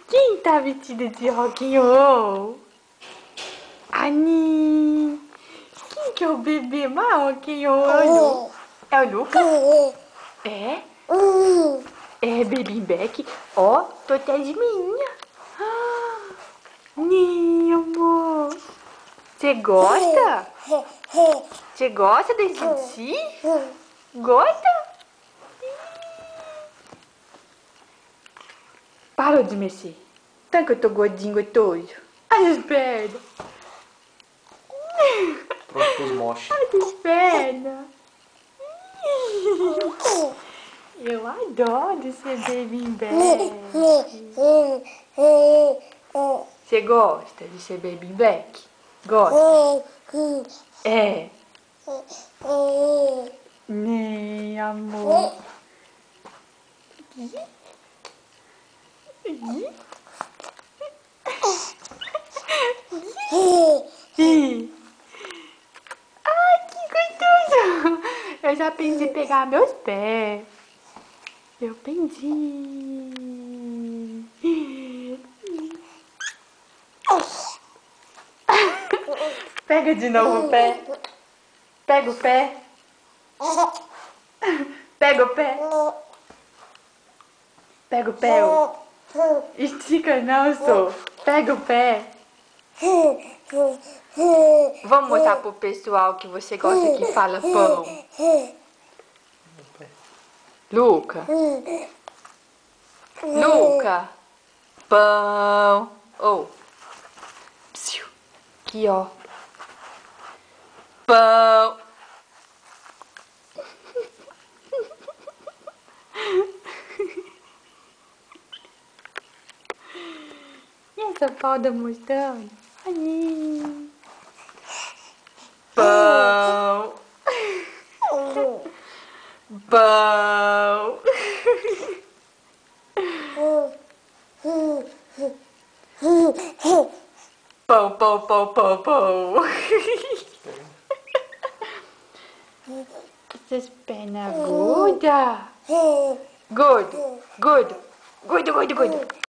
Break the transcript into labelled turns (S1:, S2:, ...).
S1: Quem tá vestido de rock and roll? Ani! Quem que é o bebê mais rock and roll? É o Lucas? É? É Baby Beck? Ó, tô até de meinha. Nem, amor. Você gosta? Você gosta desse xixi? Gosta? Parou de mexer. Tanto que eu tô gordinho, gostoso. Ai, as pernas.
S2: Pronto pros moches.
S1: Ai, as pernas. Eu adoro ser Baby Beck. Você gosta de ser Baby Beck? Gosta? É. Nem, amor. Ai, que gostoso! Eu já aprendi a pegar meus pés. Eu aprendi. Pega de novo o pé. Pega o pé. Pega o pé. Pega o pé. Estica não, sou. Pega o pé. Vamos mostrar pro pessoal que você gosta que fala pão. Luca. Luca. Pão. Oh. Psiu. Aqui, ó. Pão. E essa falda mostrando? Aí. Pão. Pão. Pão, pão, pão, pão, pão. Essas pernas gordas. Gordo, gordo, gordo, gordo, gordo.